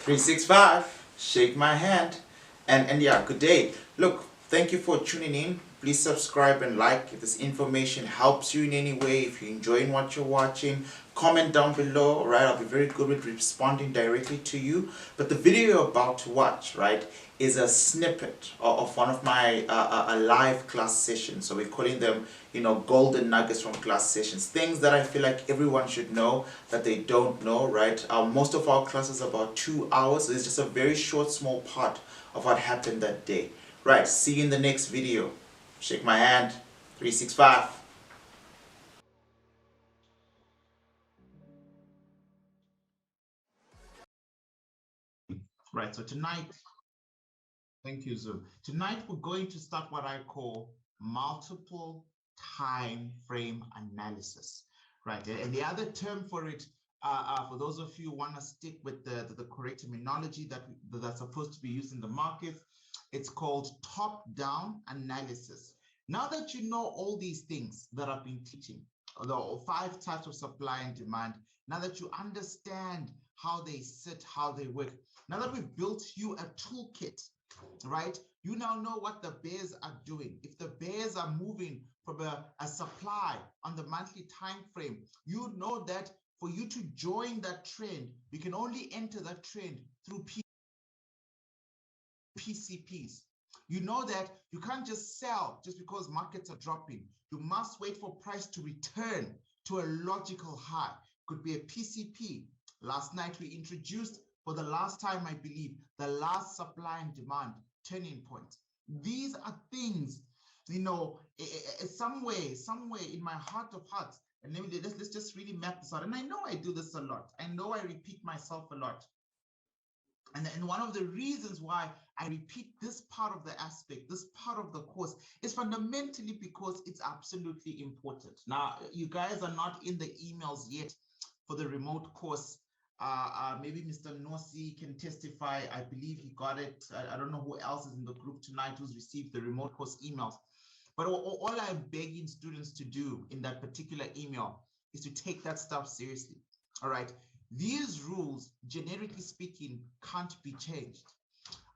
365, shake my hand. And yeah, good day. Look, thank you for tuning in. Please subscribe and like if this information helps you in any way. If you're enjoying what you're watching, comment down below, right? I'll be very good with responding directly to you. But the video you're about to watch, right, is a snippet of one of my live class sessions. So we're calling them, golden nuggets from class sessions. Things that I feel like everyone should know that they don't know, right? Most of our classes are about 2 hours. So it's just a very short, small part of what happened that day. Right, see you in the next video. Shake my hand. 365. Right, so tonight, thank you, Zoom. Tonight we're going to start what I call multiple time frame analysis. Right, and the other term for it, for those of you who want to stick with the correct terminology that's supposed to be used in the market, it's called top-down analysis. Now that you know all these things that I've been teaching, the 5 types of supply and demand, now that you understand how they sit, how they work, now that we've built you a toolkit, right? You now know what the bears are doing. If the bears are moving from a supply on the monthly time frame, you know that for you to join that trend, you can only enter that trend through PCPs. You know that you can't just sell just because markets are dropping. You must wait for price to return to a logical high. Could be a PCP. Last night we introduced, for the last time, I believe, the last supply and demand turning point. These are things, somewhere in my heart of hearts, and let's just really map this out. And I know I do this a lot. I know I repeat myself a lot. And one of the reasons why I repeat this part of the aspect, this part of the course, is fundamentally because it's absolutely important. Now, you guys are not in the emails yet for the remote course. Maybe Mr. Nossi can testify. I believe he got it. I don't know who else is in the group tonight who's received the remote course emails. But all I'm begging students to do in that particular email is to take that stuff seriously. All right. These rules, generically speaking, can't be changed.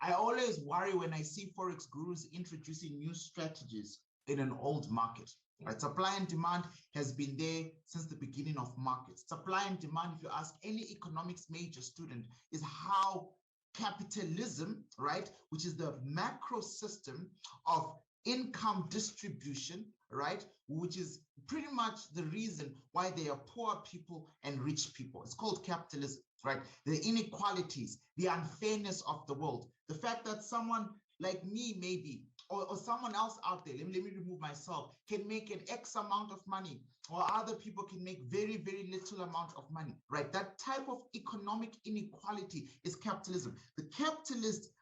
I always worry when I see Forex gurus introducing new strategies in an old market. Right? Supply and demand has been there since the beginning of markets. Supply and demand, if you ask any economics major student, is how capitalism, right, which is the macro system of income distribution, right, which is pretty much the reason why there are poor people and rich people. It's called capitalism, right? The inequalities, the unfairness of the world, the fact that someone like me, maybe, or someone else out there, let me remove myself, can make an X amount of money, or other people can make very, very little amount of money, right? That type of economic inequality is capitalism. The capitalists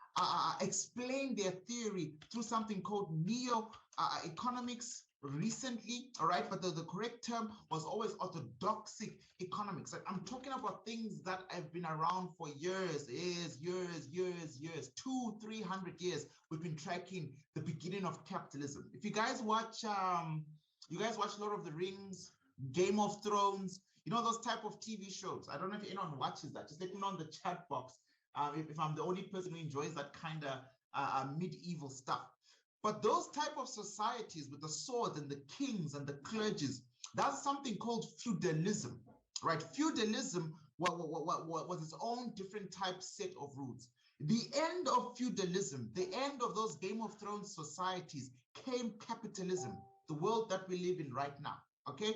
explain their theory through something called neo-economics recently, all right? But the correct term was always orthodoxic economics. Like, I'm talking about things that have been around for years, 200-300 years. We've been tracking the beginning of capitalism. If you guys watch Lord of the Rings, Game of Thrones, those type of TV shows. I don't know if anyone watches that. Just let me know in the chat box if I'm the only person who enjoys that kind of medieval stuff. But those type of societies with the swords and the kings and the clergies, that's something called feudalism, right? Feudalism was its own different type set of rules. The end of feudalism, the end of those Game of Thrones societies, came capitalism, the world that we live in right now, okay?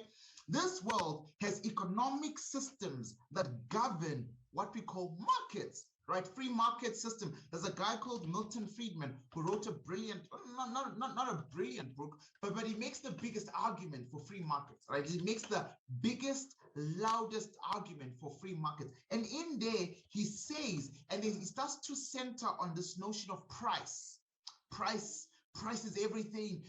This world has economic systems that govern what we call markets, right? Free market system. There's a guy called Milton Friedman who wrote a brilliant, not a brilliant book, but he makes the biggest argument for free markets, right? He makes the biggest, loudest argument for free markets. And in there, he says, and then he starts to center on this notion of price. Price is everything,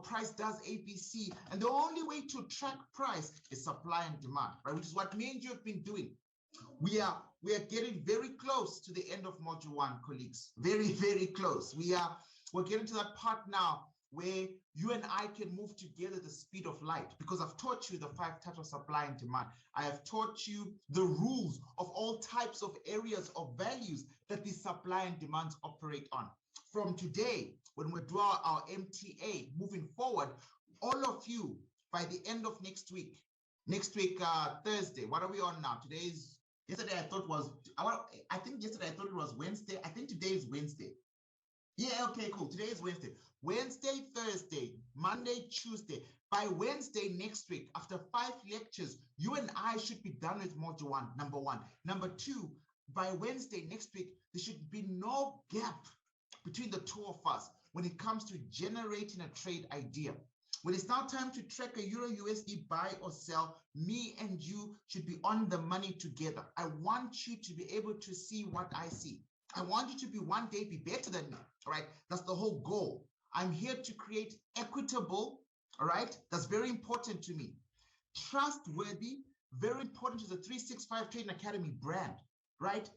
price does ABC. And the only way to track price is supply and demand, right? Which is what me and you have been doing. We are getting very close to the end of module 1, colleagues. Very, very close. We're getting to that part now where you and I can move together at the speed of light, because I've taught you the 5 types of supply and demand. I have taught you the rules of all types of areas of values that these supply and demands operate on. From today, when we draw our MTA moving forward, all of you, by the end of next week, Thursday, what are we on now? Yesterday I thought was, I think yesterday I thought it was Wednesday. I think today is Wednesday. Yeah, okay, cool. Today is Wednesday. Wednesday, Thursday, Monday, Tuesday. By Wednesday next week, after 5 lectures, you and I should be done with module 1, number 1. Number 2, by Wednesday next week, there should be no gap between the two of us when it comes to generating a trade idea. When it's now time to track a Euro USD buy or sell, me and you should be on the money together. I want you to be able to see what I see. I want you to be one day be better than me, all right? That's the whole goal. I'm here to create equitable, all right? That's very important to me. Trustworthy, very important to the 365 Trading Academy brand, right?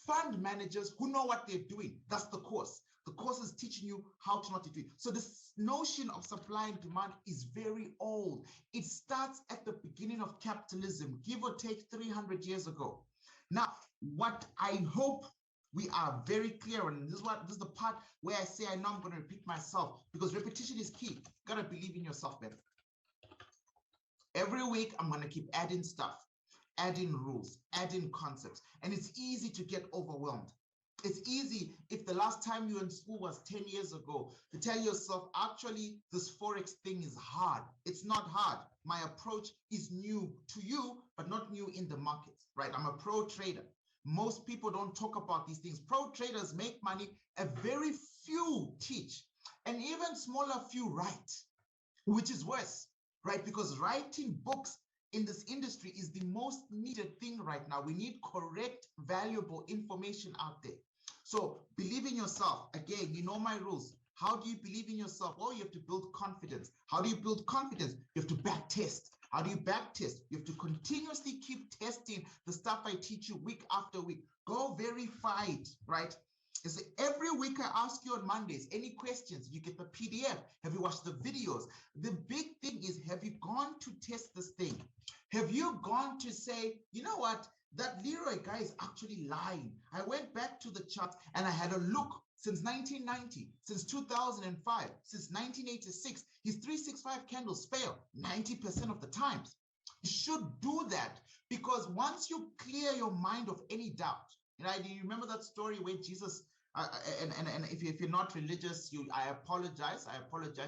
Fund managers who know what they're doing. That's the course. The course is teaching you how to not do it. So this notion of supply and demand is very old. It starts at the beginning of capitalism, give or take 300 years ago. Now, what I hope we are very clear on, this is the part where I say I know I'm going to repeat myself, because repetition is key. You got to believe in yourself, man. Every week, I'm going to keep adding stuff, adding rules, adding concepts, and it's easy to get overwhelmed. It's easy, if the last time you were in school was 10 years ago, to tell yourself, actually, this Forex thing is hard. It's not hard. My approach is new to you, but not new in the markets, right? I'm a pro trader. Most people don't talk about these things. Pro traders make money, a very few teach, and even smaller few write, which is worse, right? Because writing books in this industry is the most needed thing right now. We need correct, valuable information out there. So believe in yourself. Again, you know my rules. How do you believe in yourself? Well, you have to build confidence. How do you build confidence? You have to back test. How do you back test? You have to continuously keep testing the stuff I teach you week after week. Go verify it, right? Is every week I ask you on Mondays, any questions? You get the PDF. Have you watched the videos? The big thing is, have you gone to test this thing? Have you gone to say, you know what? That Leroy guy is actually lying. I went back to the chart and I had a look since 1990, since 2005, since 1986. His 365 candles fail 90% of the times. You should do that, because once you clear your mind of any doubt, do you remember that story where Jesus, and if you're not religious, I apologize.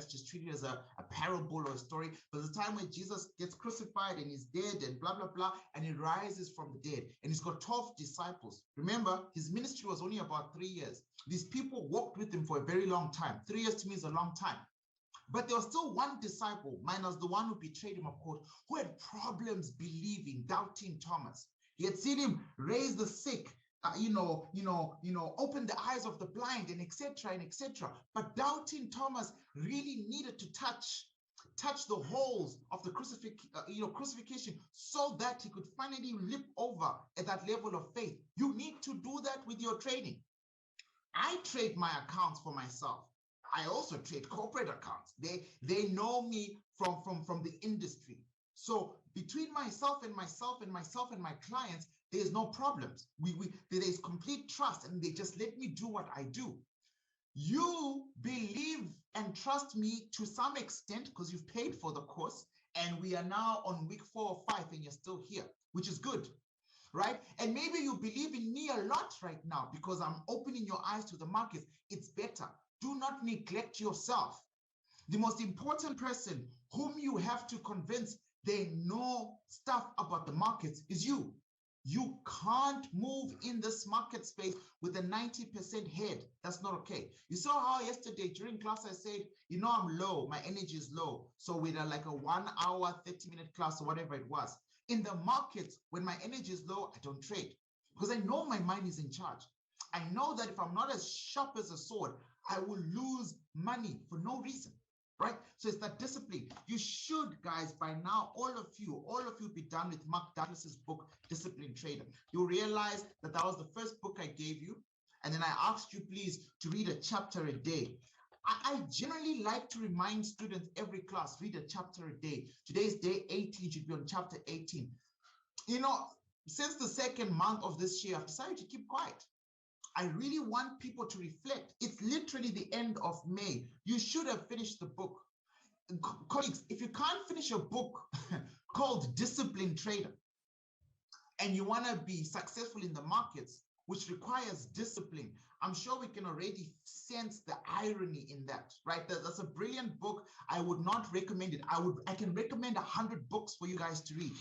Just treat it as a parable or a story. There's a time when Jesus gets crucified and he's dead and blah, blah, blah, and he rises from the dead. And he's got 12 disciples. Remember, his ministry was only about 3 years. These people walked with him for a very long time. 3 years to me is a long time. But there was still one disciple, minus the one who betrayed him, of course, who had problems believing, doubting Thomas. He had seen him raise the sick, open the eyes of the blind, and etc. and etc. But doubting Thomas really needed to touch the holes of the crucifixion, so that he could finally leap over at that level of faith. You need to do that with your trading. I trade my accounts for myself. I also trade corporate accounts. They know me from the industry. So between myself and my clients, there's no problems. There's complete trust, and they just let me do what I do. You believe and trust me to some extent because you've paid for the course, and we are now on week 4 or 5 and you're still here, which is good, right? And maybe you believe in me a lot right now because I'm opening your eyes to the markets. It's better. Do not neglect yourself. The most important person whom you have to convince they know stuff about the markets is you. You can't move in this market space with a 90% head. That's not okay. You saw how yesterday during class I said, I'm low, my energy is low. So with like a 1 hour, 30-minute class or whatever it was. In the markets, when my energy is low, I don't trade because I know my mind is in charge. I know that if I'm not as sharp as a sword, I will lose money for no reason. Right? So it's that discipline. You should, guys, by now, all of you be done with Mark Douglas's book, Discipline Trader. You'll realize that was the first book I gave you. And then I asked you, please, to read a chapter a day. I generally like to remind students every class, read a chapter a day. Today is day 18, should be on chapter 18. You know, since the second month of this year, I've decided to keep quiet. I really want people to reflect. It's literally the end of May. You should have finished the book. Colleagues, if you can't finish a book called Disciplined Trader, and you want to be successful in the markets, which requires discipline, I'm sure we can already sense the irony in that, right? That's a brilliant book. I would not recommend it. I can recommend 100 books for you guys to read.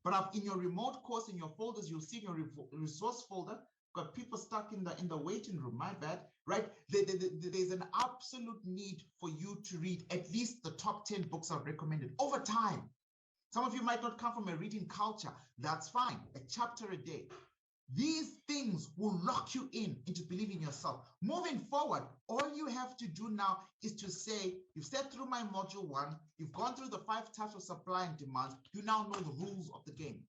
But in your remote course, in your folders, you'll see in your resource folder, got people stuck in the waiting room, my bad, right? There's an absolute need for you to read at least the top 10 books I've recommended over time. Some of you might not come from a reading culture. That's fine. A chapter a day. These things will lock you into believing yourself. Moving forward, all you have to do now is to say, you've sat through my module 1, you've gone through the 5 types of supply and demand, you now know the rules of the game.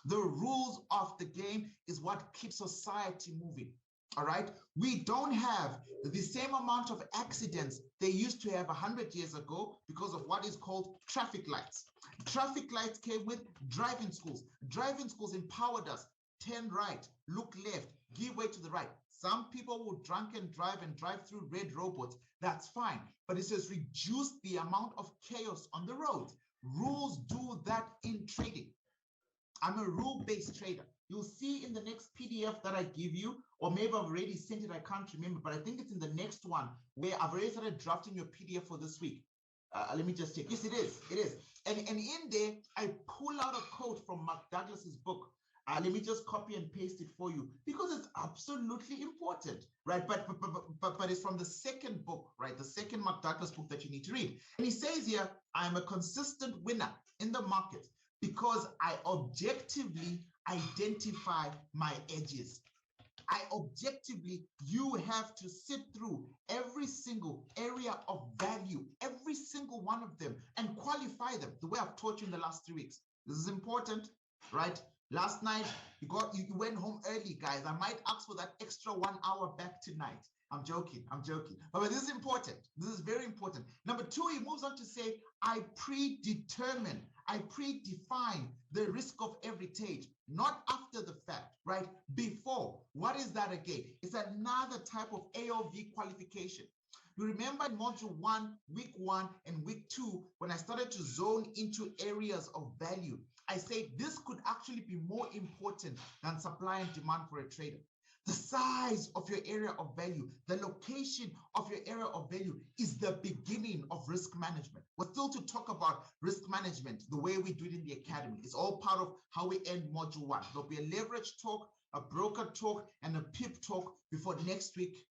The rules of the game is what keeps society moving. All right. We don't have the same amount of accidents they used to have 100 years ago because of what is called traffic lights. Traffic lights came with driving schools. Driving schools empowered us. Turn right, look left, give way to the right. Some people will drunk and drive through red robots. That's fine. But it says reduce the amount of chaos on the road. Rules do that in trading. I'm a rule-based trader. You'll see in the next PDF that I give you, or maybe I've already sent it, I can't remember, but I think it's in the next one where I've already started drafting your PDF for this week. Let me just check. Yes, it is. And in there, I pull out a quote from Mark Douglas's book. Let me just copy and paste it for you because it's absolutely important, right? But it's from the second book, right? The second Mark Douglas book that you need to read. And he says here, I'm a consistent winner in the market because I objectively identify my edges. You have to sit through every single area of value, every single one of them, and qualify them the way I've taught you in the last 3 weeks. This is important, right? Last night, you went home early, guys. I might ask for that extra 1 hour back tonight. I'm joking. But this is important. This is very important. Number 2, he moves on to say, I predefine the risk of every trade, not after the fact, right? Before. What is that again? It's another type of AOV qualification. You remember in module 1, week 1, and week 2, when I started to zone into areas of value, I say this could actually be more important than supply and demand for a trader. The size of your area of value, the location of your area of value is the beginning of risk management. We're still to talk about risk management the way we do it in the academy. It's all part of how we end module 1. There'll be a leverage talk, a broker talk, and a PIP talk before next week,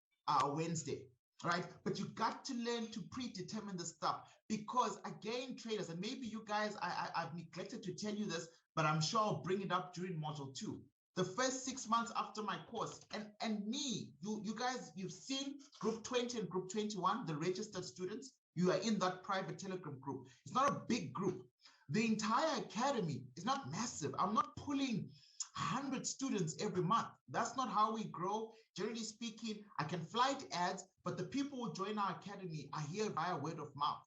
Wednesday. Right? But you got to learn to predetermine the stuff because again, traders, and maybe you guys, I've neglected to tell you this, but I'm sure I'll bring it up during module 2. The first 6 months after my course, and me, you guys, you've seen group 20 and group 21, the registered students, you are in that private Telegram group. It's not a big group. The entire academy is not massive. I'm not pulling 100 students every month. That's not how we grow. Generally speaking, I can flight ads, but the people who join our academy are here via word of mouth.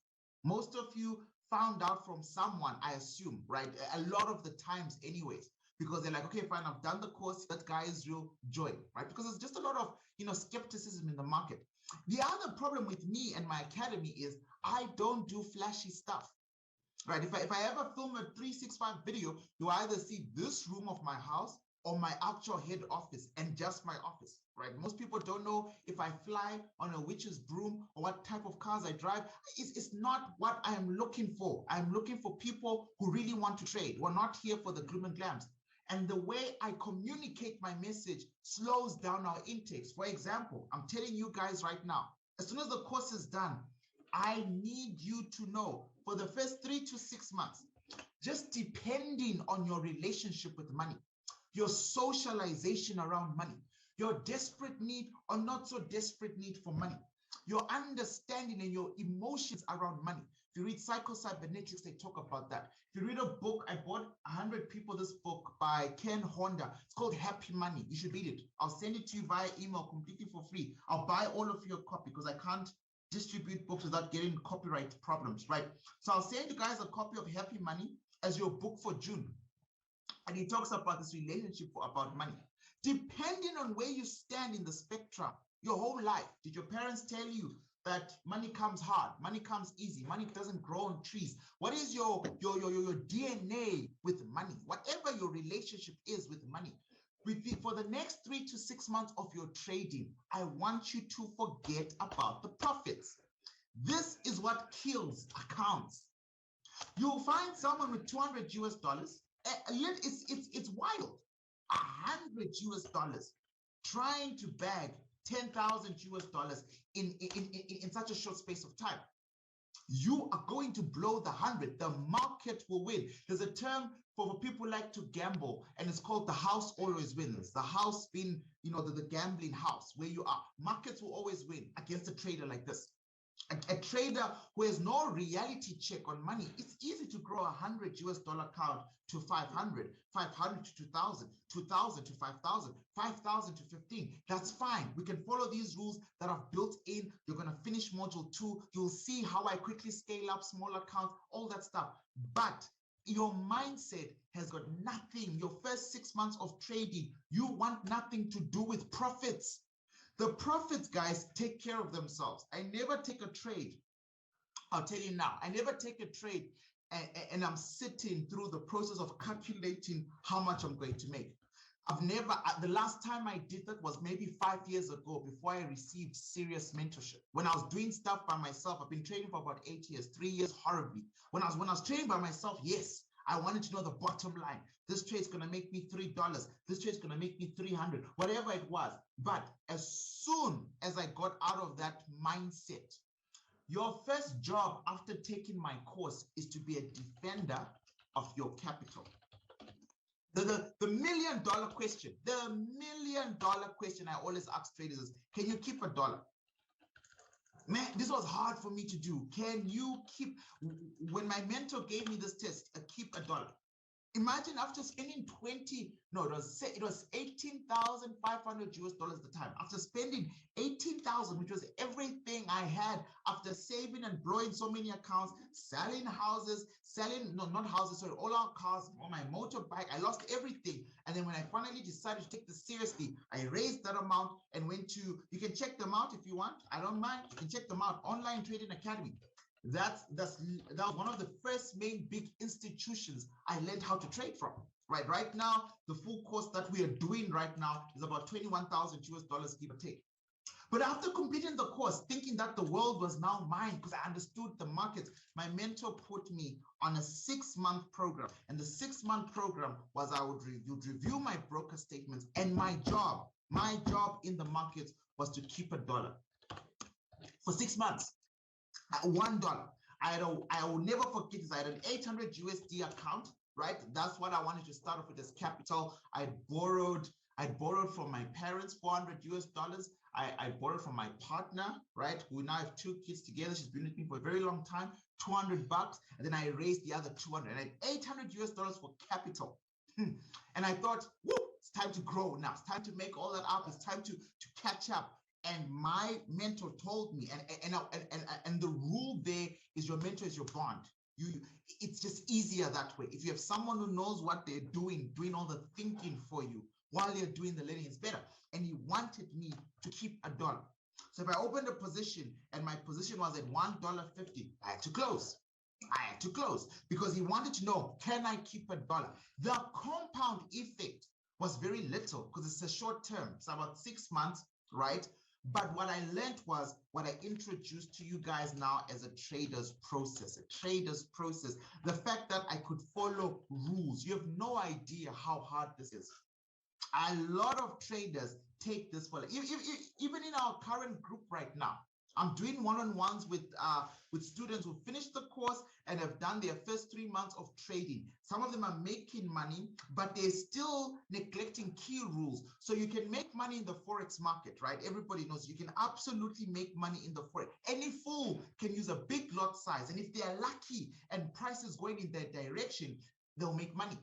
Most of you found out from someone, I assume, right? A lot of the times anyways, because they're like, okay, fine, I've done the course, that guy is real, join, right? Because there's just a lot of, skepticism in the market. The other problem with me and my academy is I don't do flashy stuff. Right, if I ever film a 365 video, you either see this room of my house or my actual head office and just my office, right? Most people don't know if I fly on a witch's broom or what type of cars I drive. It's not what I am looking for. I'm looking for people who really want to trade. We're not here for the gloom and glams. And the way I communicate my message slows down our intakes. For example, I'm telling you guys right now, as soon as the course is done, I need you to know for the first 3 to 6 months, just depending on your relationship with money, your socialization around money, your desperate need or not so desperate need for money, your understanding and your emotions around money. If you read Psycho-Cybernetics, they talk about that. If you read a book, I bought 100 people this book by Ken Honda. It's called Happy Money. You should read it. I'll send it to you via email completely for free. I'll buy all of you a copy because I can't distribute books without getting copyright problems, right? So I'll send you guys a copy of Happy Money as your book for June. And he talks about this relationship about money. Depending on where you stand in the spectrum, your whole life, did your parents tell you that money comes hard, money comes easy, money doesn't grow on trees? What is your DNA with money? Whatever your relationship is with money, for the next 3 to 6 months of your trading, I want you to forget about the profits. This is what kills accounts. You'll find someone with $200 US. It's wild. $100 US trying to bag $10,000 US in such a short space of time. You are going to blow the 100. The market will win. There's a term for people like to gamble, and it's called the house always wins. The house being, the gambling house where you are. Markets will always win against a trader like this. A trader who has no reality check on money. It's easy to grow $100 US account to 500, 500 to 2,000, 2,000 to 5,000, 5,000 to 15. That's fine. We can follow these rules that are built in. You're going to finish module 2. You'll see how I quickly scale up small accounts, all that stuff. But your mindset has got nothing. Your first 6 months of trading, you want nothing to do with profits. The profits, guys, take care of themselves. I never take a trade. I'll tell you now, I never take a trade and I'm sitting through the process of calculating how much I'm going to make. The last time I did that was maybe 5 years ago before I received serious mentorship. When I was doing stuff by myself, I've been trading for about 8 years, 3 years horribly. When I was trading by myself, yes, I wanted to know the bottom line. This trade's going to make me $3. This trade's going to make me 300, whatever it was. But as soon as I got out of that mindset, your first job after taking my course is to be a defender of your capital. The $1 million question, I always ask traders is, can you keep $1? Man, this was hard for me to do. Can you keep, when my mentor gave me this test, keep $1. Imagine after spending it was $18,500 US at the time. After spending 18,000, which was everything I had, after saving and blowing so many accounts, selling houses, all our cars, all my motorbike, I lost everything. And then when I finally decided to take this seriously, I raised that amount and went to, you can check them out if you want. I don't mind. You can check them out. Online Trading Academy. That was one of the first main big institutions I learned how to trade from. Right now, the full course that we are doing right now is about $21,000 US, give or take. But after completing the course, thinking that the world was now mine because I understood the markets, my mentor put me on a 6-month program. And the 6-month program was I would review my broker statements, and my job in the markets was to keep $1 for 6 months. At $1. I will never forget this. I had an 800 USD account, right? That's what I wanted to start off with as capital. I borrowed from my parents $400 US. I borrowed from my partner, right? We now have 2 kids together. She's been with me for a very long time, $200. And then I raised the other 200 and I had $800 US for capital. And I thought, whoo, it's time to grow now. It's time to make all that up. It's time to catch up. And my mentor told me, and the rule there is your mentor is your bond. It's just easier that way. If you have someone who knows what they're doing all the thinking for you while you're doing the learning, it's better. And he wanted me to keep $1. So if I opened a position and my position was at $1.50, I had to close. Because he wanted to know, can I keep $1? The compound effect was very little because it's a short term. It's about 6 months, right? But what I learned was what I introduced to you guys now as a trader's process. The fact that I could follow rules. You have no idea how hard this is. A lot of traders take this for, even in our current group right now, I'm doing one-on-ones with students who finished the course and have done their first 3 months of trading. Some of them are making money, but they're still neglecting key rules. So you can make money in the Forex market, right? Everybody knows you can absolutely make money in the Forex. Any fool can use a big lot size. And if they're lucky and prices going in their direction, they'll make money.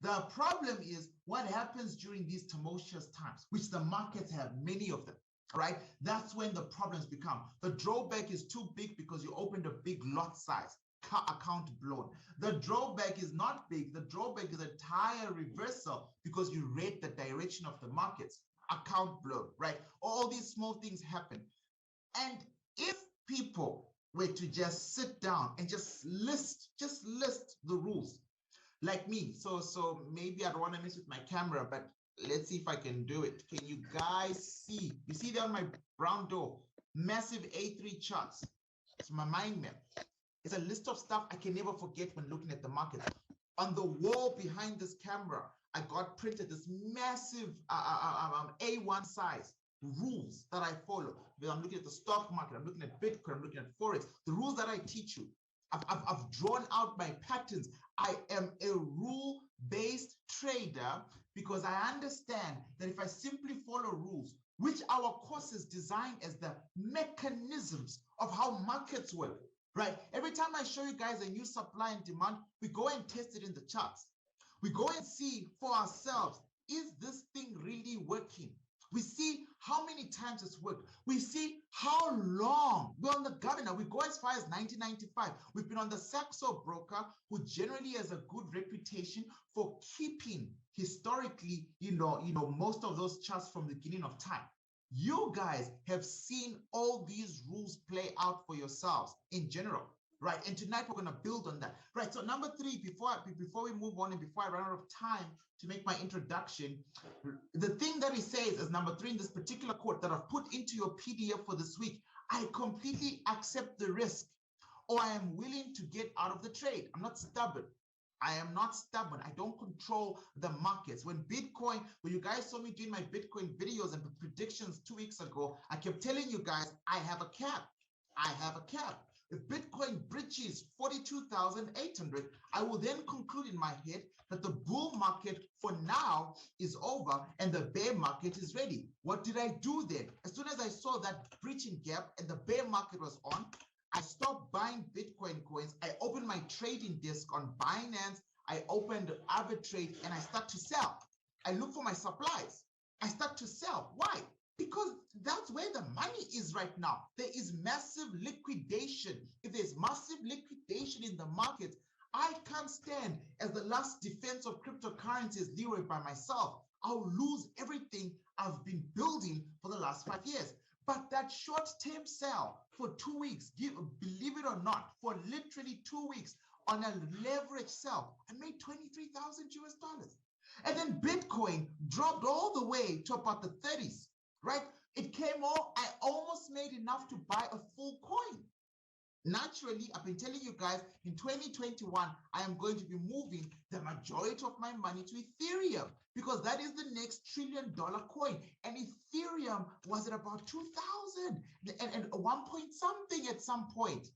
The problem is what happens during these tumultuous times, which the markets have many of them. right? That's when the problems become. The drawback is too big because you opened a big lot size, account blown. The drawback is not big. The drawback is a tire reversal because you read the direction of the markets, account blown, right? All these small things happen. And if people were to just sit down and just list the rules, like me. So maybe I don't want to mess with my camera, but let's see if I can do it. Can you guys see? You see there on my brown door, massive A3 charts. It's my mind map. It's a list of stuff I can never forget when looking at the market. On the wall behind this camera, I got printed this massive A1 size rules that I follow. I'm looking at the stock market, I'm looking at Bitcoin, I'm looking at Forex, the rules that I teach you. I've drawn out my patterns. I am a rule-based trader because I understand that if I simply follow rules, which our course is designed as the mechanisms of how markets work, right? Every time I show you guys a new supply and demand, we go and test it in the charts. We go and see for ourselves, is this thing really working? We see how many times it's worked. We see how long we're on the governor. We go as far as 1995. We've been on the Saxo broker, who generally has a good reputation for keeping historically, most of those charts from the beginning of time. You guys have seen all these rules play out for yourselves in general, right? And tonight we're going to build on that, right? So number 3, before we move on and before I run out of time to make my introduction, the thing that he says as number 3 in this particular quote that I've put into your PDF for this week, I completely accept the risk, or I am willing to get out of the trade. I'm not stubborn. I am not stubborn. I don't control the markets. When you guys saw me doing my Bitcoin videos and predictions 2 weeks ago, I kept telling you guys, I have a cap. I have a cap. If Bitcoin breaches 42,800, I will then conclude in my head that the bull market for now is over and the bear market is ready. What did I do then? As soon as I saw that breaching gap and the bear market was on, I stopped buying Bitcoin coins. I opened my trading desk on Binance. I opened arbitrate and I start to sell. I look for my supplies. I start to sell. Why? Because that's where the money is right now. There is massive liquidation. If there's massive liquidation in the market, I can't stand as the last defense of cryptocurrencies, Leroy, by myself. I'll lose everything I've been building for the last 5 years. But that short-term sell for 2 weeks, believe it or not, for literally 2 weeks on a leverage sell, I made 23,000 US dollars. And then Bitcoin dropped all the way to about the 30s, right? It came all, I almost made enough to buy a full coin. Naturally, I've been telling you guys, in 2021, I am going to be moving the majority of my money to Ethereum because that is the next $1 trillion coin. And Ethereum was at about 2,000 and 1 point something at some point.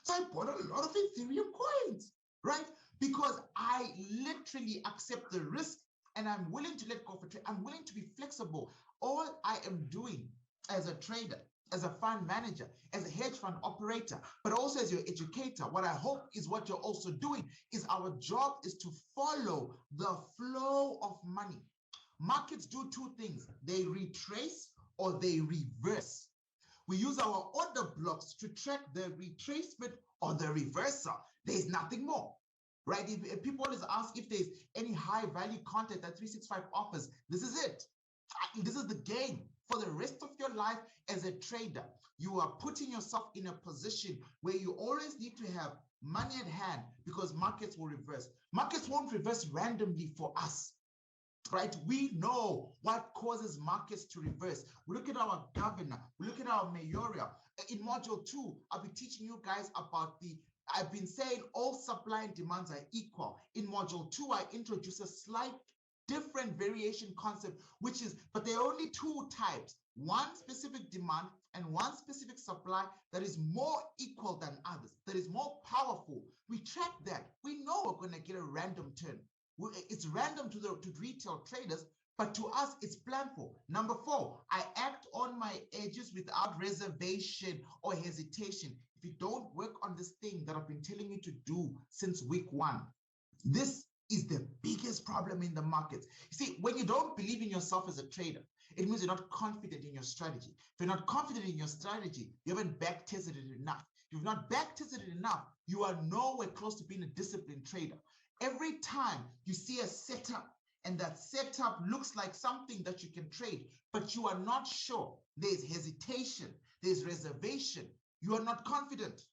So I bought a lot of Ethereum coins, right? Because I literally accept the risk and I'm willing to let go for trade. I'm willing to be flexible. All I am doing as a trader, as a fund manager, as a hedge fund operator, but also as your educator, what I hope is what you're also doing is our job is to follow the flow of money. Markets do 2 things. They retrace or they reverse. We use our order blocks to track the retracement or the reversal. There's nothing more, right? If people always ask if there's any high value content that 365 offers, this is it. This is the game. For the rest of your life as a trader, you are putting yourself in a position where you always need to have money at hand because markets will reverse. Markets won't reverse randomly for us, right? We know what causes markets to reverse. We look at our governor, we look at our mayoral. In module 2, I'll be teaching you guys about I've been saying all supply and demands are equal. In module 2, I introduce a slight different variation concept, but there are only 2 types, one specific demand and one specific supply that is more equal than others, that is more powerful. We track that. We know we're going to get a random turn. It's random to retail traders, but to us, it's planned for. Number 4, I act on my edges without reservation or hesitation. If you don't work on this thing that I've been telling you to do since week 1, this is the biggest problem in the markets. You see, when you don't believe in yourself as a trader, It means you're not confident in your strategy. If you're not confident in your strategy, you haven't back-tested it enough. If you've not back-tested it enough, you are nowhere close to being a disciplined trader. Every time you see a setup and that setup looks like something that you can trade, but you are not sure, there's hesitation, there's reservation, you are not confident.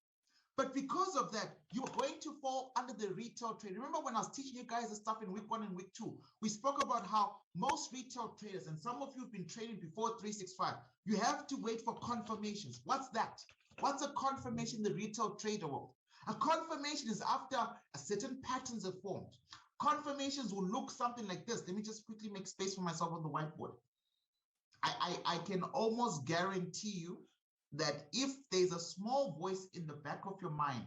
But because of that, you're going to fall under the retail trade. Remember when I was teaching you guys the stuff in week 1 and week 2, we spoke about how most retail traders, and some of you have been trading before 365, you have to wait for confirmations. What's that? What's a confirmation in the retail trader world? A confirmation is after a certain patterns are formed. Confirmations will look something like this. Let me just quickly make space for myself on the whiteboard. I can almost guarantee you that if there's a small voice in the back of your mind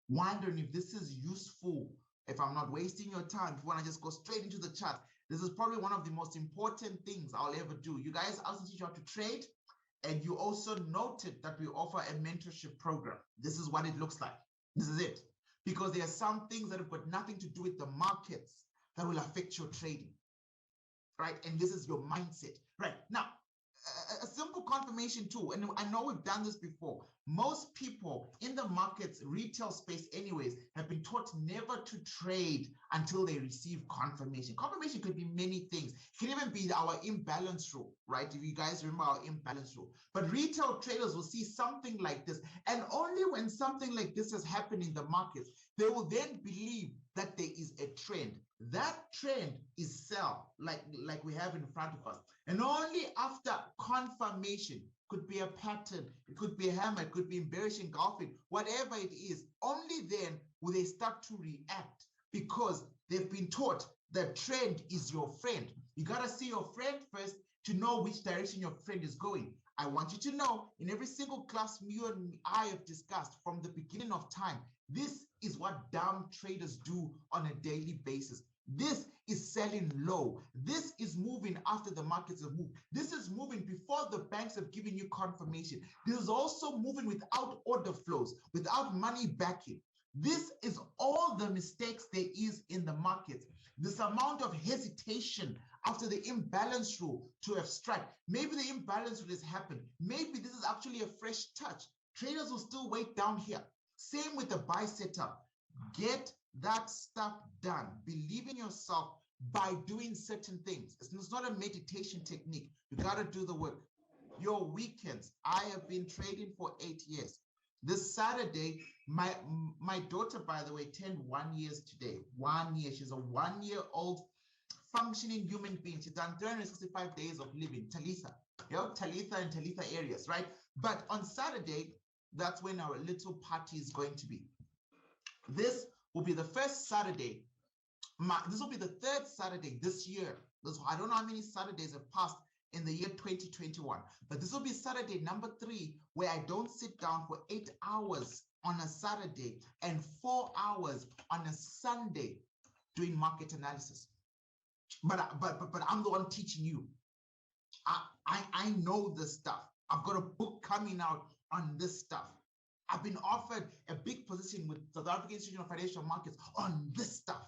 wondering if this is useful, if I'm not wasting your time, if you want to just go straight into the chart, this is probably one of the most important things I'll ever do. You guys also teach you how to trade, and you also noted that we offer a mentorship program. This is what it looks like. This is it. Because there are some things that have got nothing to do with the markets that will affect your trading, right? And this is your mindset, right? Now, a simple confirmation too, and I know we've done this before. Most people in the markets, retail space anyways, have been taught never to trade until they receive confirmation. Confirmation could be many things. It can even be our imbalance rule, right? If you guys remember our imbalance rule. But retail traders will see something like this. And only when something like this has happened in the markets, they will then believe that there is a trend. That trend is sell, like we have in front of us. And only after confirmation, could be a pattern, it could be a hammer, it could be bearish engulfing, whatever it is, only then will they start to react, because they've been taught that trend is your friend. You got to see your friend first to know which direction your friend is going. I want you to know, in every single class you and I have discussed from the beginning of time, this is what dumb traders do on a daily basis. This is selling low. This is moving after the markets have moved. This is moving before the banks have given you confirmation. This is also moving without order flows, without money backing. This is all the mistakes there is in the markets. This amount of hesitation after the imbalance rule to have struck. Maybe the imbalance rule has happened. Maybe this is actually a fresh touch. Traders will still wait down here. Same with the buy setup. Get that stuff done. Believe in yourself by doing certain things. It's not a meditation technique. You got to do the work. Your weekends. I have been trading for 8 years. This Saturday, my daughter, by the way, turned 1 year today. 1 year. She's a 1-year-old functioning human being. She's done 365 days of living. Talitha. You know, Talitha and Talitha areas, right? But on Saturday, that's when our little party is going to be. This will be the first Saturday. This will be the third Saturday this year. I don't know how many Saturdays have passed in the year 2021, but this will be Saturday number 3, where I don't sit down for 8 hours on a Saturday and 4 hours on a Sunday doing market analysis. But I'm the one teaching you. I know this stuff. I've got a book coming out on this stuff. I've been offered a big position with South African Institute of Financial Markets on this stuff.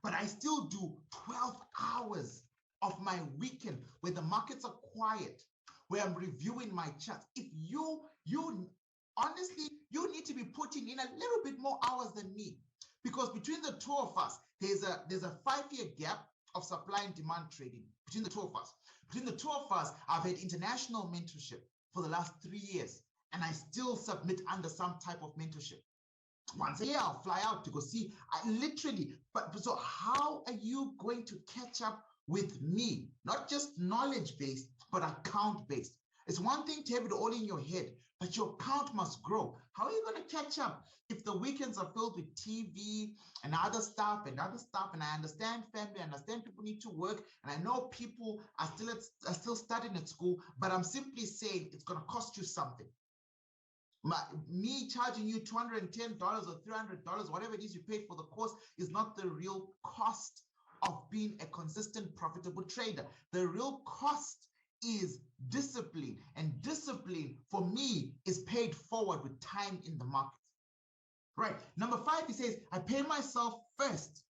But I still do 12 hours of my weekend where the markets are quiet, where I'm reviewing my charts. If you honestly, you need to be putting in a little bit more hours than me, because between the two of us, there's a 5-year gap of supply and demand trading between the two of us. Between the two of us, I've had international mentorship for the last 3 years, and I still submit under some type of mentorship. Once a year, I'll fly out to go see. But so how are you going to catch up with me? Not just knowledge-based, but account-based. It's one thing to have it all in your head, but your account must grow. How are you going to catch up if the weekends are filled with TV and other stuff? And I understand family, I understand people need to work, and I know people are still studying at school, but I'm simply saying it's going to cost you something. Me charging you $210 or $300, whatever it is you paid for the course, is not the real cost of being a consistent, profitable trader. The real cost is discipline, and discipline for me is paid forward with time in the market. Right. Number 5, he says, I pay myself first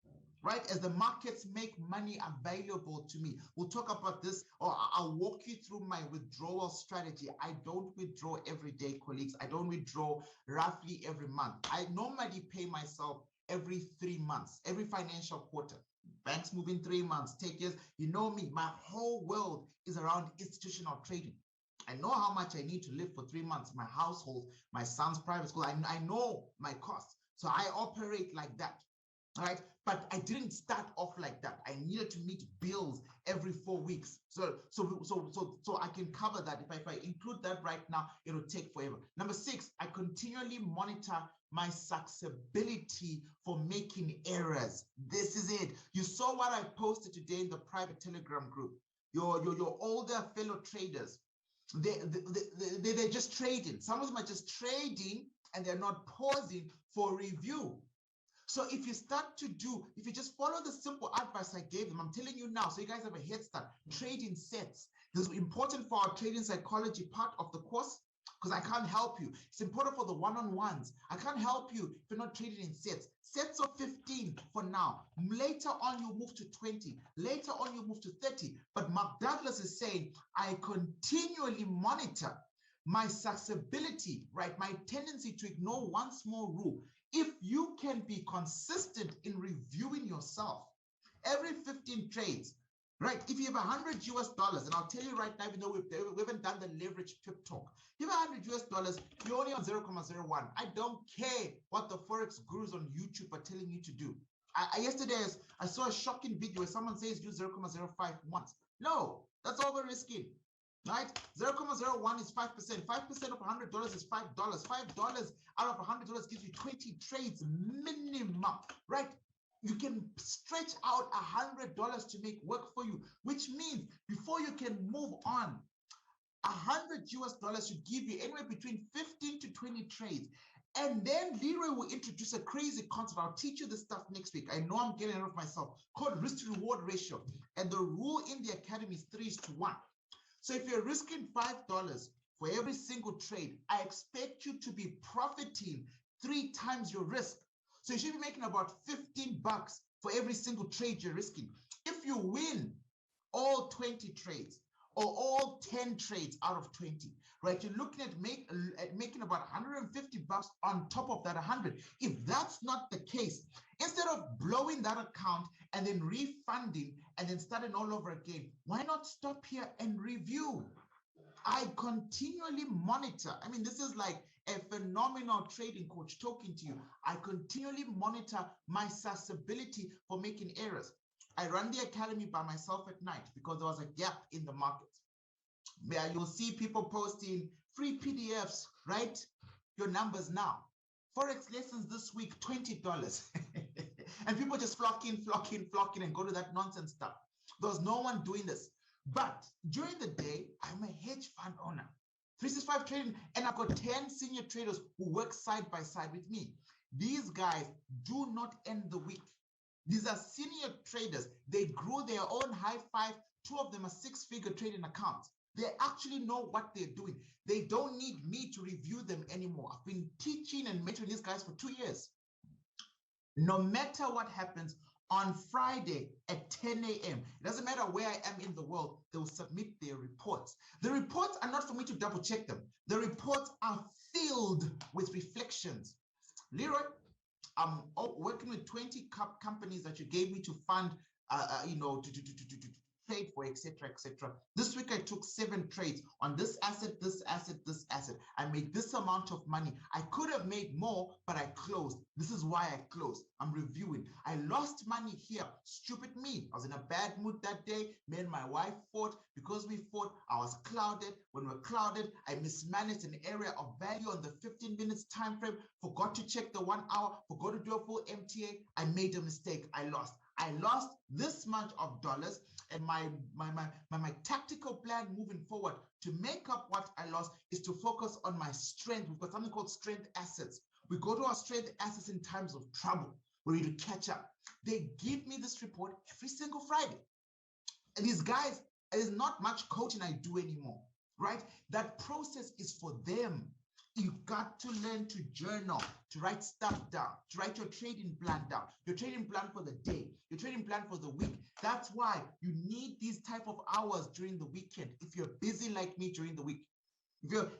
right? As the markets make money available to me. We'll talk about this, or I'll walk you through my withdrawal strategy. I don't withdraw every day, colleagues. I don't withdraw roughly every month. I normally pay myself every 3 months, every financial quarter. Banks move in 3 months, take years. You know me, my whole world is around institutional trading. I know how much I need to live for 3 months, my household, my son's private school. I know my costs. So I operate like that. All right, but I didn't start off like that. I needed to meet bills every 4 weeks, so I can cover that. If I include that right now, it'll take forever. Number 6, I continually monitor my successibility for making errors. This is it. You saw what I posted today in the private Telegram group. Your older fellow traders, they're just trading. Some of them are just trading and they're not pausing for review. So if you just follow the simple advice I gave them, I'm telling you now, so you guys have a head start. Trading sets. This is important for our trading psychology part of the course, because I can't help you. It's important for the one-on-ones. I can't help you if you're not trading in sets. Sets of 15 for now. Later on, you move to 20. Later on, you move to 30. But Mark Douglas is saying, I continually monitor my susceptibility, right? My tendency to ignore one small rule. If you can be consistent in reviewing yourself every 15 trades, right? If you have $100 and I'll tell you right now, even though we haven't done the leverage pip talk, if you have $100, you're only on 0.01. I don't care what the Forex gurus on YouTube are telling you to do. Yesterday, I saw a shocking video where someone says do 0.05 once. No, that's over risking. Right? 0.01 is 5%. 5% of $100 is $5. $5 out of $100 gives you 20 trades minimum, right? You can stretch out $100 to make work for you, which means before you can move on, $100 should give you anywhere between 15 to 20 trades. And then Leroy will introduce a crazy concept. I'll teach you this stuff next week. I know I'm getting ahead of myself, called risk to reward ratio. And the rule in the academy is 3:1. So if you're risking $5 for every single trade, I expect you to be profiting 3 times your risk. So you should be making about $15 for every single trade you're risking. If you win all 20 trades or all 10 trades out of 20, right, you're looking at making about $150 on top of that 100. If that's not the case, instead of blowing that account and then refunding and then starting all over again, why not stop here and review? I continually monitor. I mean, this is like a phenomenal trading coach talking to you. I continually monitor my susceptibility for making errors. I run the academy by myself at night because there was a gap in the market. You'll see people posting free PDFs, right? Your numbers now. Forex lessons this week, $20. And people just flock in and go to that nonsense stuff. There's no one doing this. But during the day, I'm a hedge fund owner, 365 trading, and I've got 10 senior traders who work side by side with me. These guys do not end the week. These are senior traders. They grew their own high five. 2 of them are 6-figure trading accounts. They actually know what they're doing. They don't need me to review them anymore. I've been teaching and mentoring these guys for 2 years. No matter what happens, on Friday at 10 a.m., it doesn't matter where I am in the world, they will submit their reports. The reports are not for me to double check them. The reports are filled with reflections. Leroy, I'm working with 20 companies that you gave me to fund, to trade for, etc., etc. This week I took 7 trades on this asset, this asset, this asset. I made this amount of money. I could have made more, but I closed. This is why I closed. I'm reviewing. I lost money here. Stupid me. I was in a bad mood that day. Me and my wife fought. Because we fought, I was clouded. When we're clouded, I mismanaged an area of value on the 15 minutes time frame, forgot to check the 1 hour, forgot to do a full MTA. I made a mistake. I lost this much of dollars, and my tactical plan moving forward to make up what I lost is to focus on my strength. We've got something called strength assets. We go to our strength assets in times of trouble. We need to catch up. They give me this report every single Friday. And these guys, there's not much coaching I do anymore, right? That process is for them. You've got to learn to journal, to write stuff down, to write your trading plan down, your trading plan for the day, your trading plan for the week. That's why you need these type of hours during the weekend if you're busy like me during the week.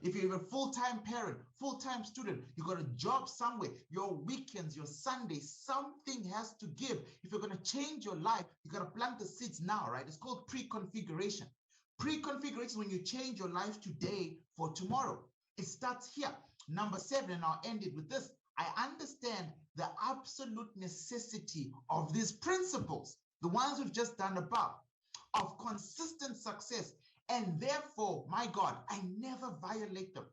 If you're a full-time parent, full-time student, you got a job somewhere, your weekends, your Sundays, something has to give. If you're going to change your life, you got to plant the seeds now, right? It's called pre-configuration. Pre-configuration is when you change your life today for tomorrow. It starts here. Number 7, and I'll end it with this. I understand the absolute necessity of these principles, the ones we've just done above, of consistent success. And therefore, my God, I never violate them.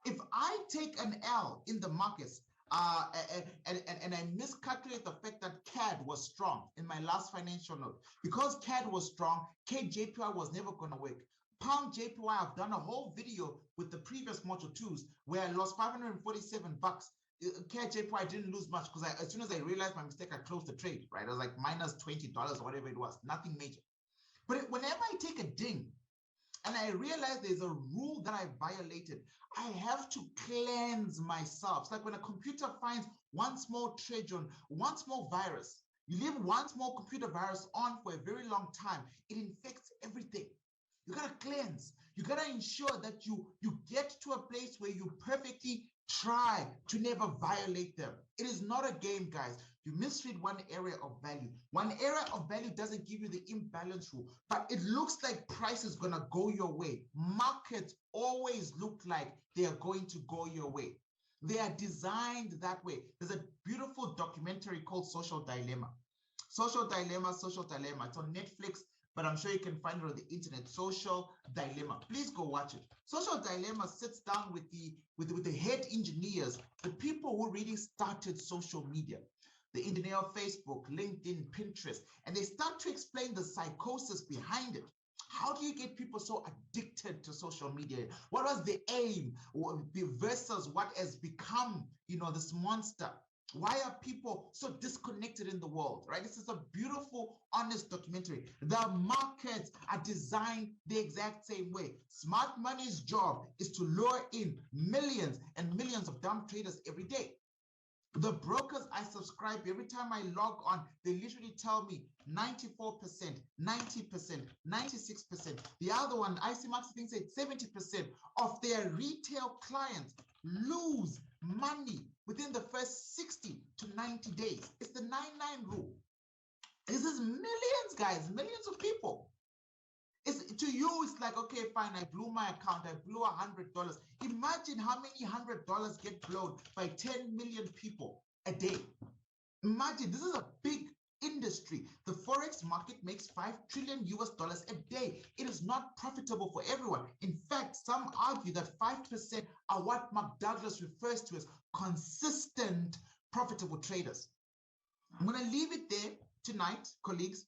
If I take an L in the markets and I miscalculate the fact that CAD was strong in my last financial note, because CAD was strong, KJPY was never going to work. Pound JPY, I've done a whole video with the previous module 2s where I lost $547. CAD JPY didn't lose much because as soon as I realized my mistake, I closed the trade, right? I was like minus $20 or whatever it was, nothing major. But whenever I take a ding and I realize there's a rule that I violated, I have to cleanse myself. It's like when a computer finds one small Trojan, one small virus, you leave one small computer virus on for a very long time, it infects everything. You got to cleanse. You got to ensure that you get to a place where you perfectly try to never violate them. It is not a game, guys. You misread one area of value. One area of value doesn't give you the imbalance rule, but it looks like price is going to go your way. Markets always look like they are going to go your way. They are designed that way. There's a beautiful documentary called Social Dilemma. Social Dilemma. It's on Netflix, but I'm sure you can find it on the internet. Social Dilemma. Please go watch it. Social Dilemma sits down with the head engineers, the people who really started social media, the engineer of Facebook, LinkedIn, Pinterest, and they start to explain the psychosis behind it. How do you get people so addicted to social media? What was the aim versus what has become, this monster? Why are people so disconnected in the world, right? This is a beautiful, honest documentary. The markets are designed the exact same way. Smart money's job is to lure in millions and millions of dumb traders every day. The brokers I subscribe, every time I log on, they literally tell me 94%, 90%, 96%. The other one, IC Marketing said 70% of their retail clients lose money within the first 60 to 90 days. It's the 9-9 rule. This is millions, guys, millions of people. To you, it's like, okay, fine, I blew my account, I blew $100. Imagine how many $100 get blown by 10 million people a day. Imagine, this is a big industry. The Forex market makes $5 trillion a day. It is not profitable for everyone. In fact, some argue that 5% are what Mark Douglas refers to as consistent profitable traders. I'm going to leave it there tonight, colleagues.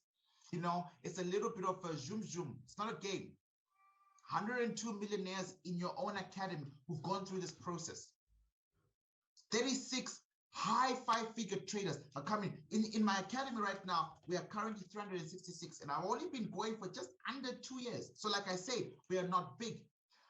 It's a little bit of a zoom. It's not a game. 102 millionaires in your own academy who've gone through this process. 36 high 5-figure traders are coming. In my academy right now, we are currently 366, and I've only been going for just under 2 years. So like I say, we are not big.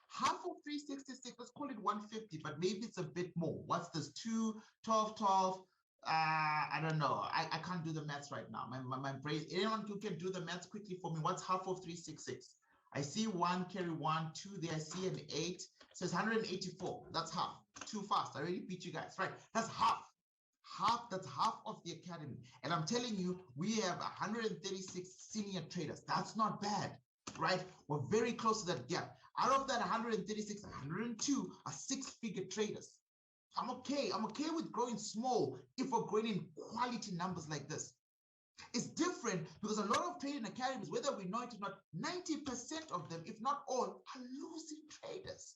Half of 366, let's call it 150, but maybe it's a bit more. What's this? 2, 12, 12. I don't know. I can't do the maths right now. My brain. Anyone who can do the maths quickly for me? What's half of 366? I see 1, carry 1, 2 there. I see an 8. So it's 184. That's half. Too fast. I already beat you guys. Right. That's half. That's half of the academy. And I'm telling you, we have 136 senior traders. That's not bad, right? We're very close to that gap. Out of that 136, 102 are 6-figure traders. I'm okay with growing small if we're growing in quality numbers like this. It's different because a lot of trading academies, whether we know it or not, 90% of them, if not all, are losing traders.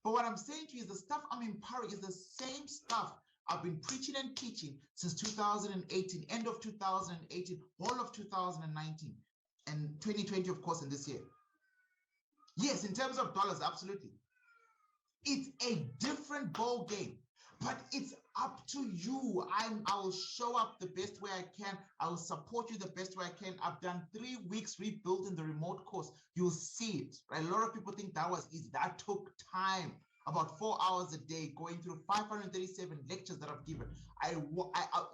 But what I'm saying to you is the stuff I'm empowering is the same stuff I've been preaching and teaching since 2018, end of 2018, all of 2019, and 2020, of course, in this year. Yes, in terms of dollars, absolutely. It's a different ball game. But it's up to you. I will show up the best way I can. I will support you the best way I can. I've done 3 weeks rebuilding the remote course. You'll see it, right? A lot of people think that was easy. That took time. About 4 hours a day, going through 537 lectures that I've given. I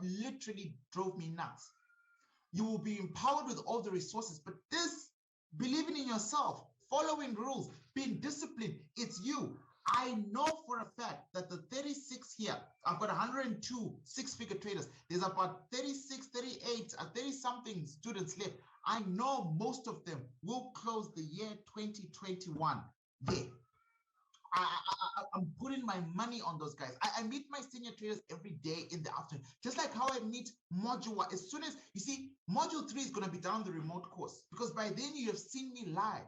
literally drove me nuts. You will be empowered with all the resources, but this, believing in yourself, following rules, being disciplined, it's you. I know for a fact that the 36 here, I've got 102 six-figure traders. There's about 36, 38, 30-something students left. I know most of them will close the year 2021 there. I'm putting my money on those guys. I meet my senior traders every day in the afternoon, just like how I meet module 1. As soon as, you see, module 3 is going to be down the remote course, because by then you have seen me live.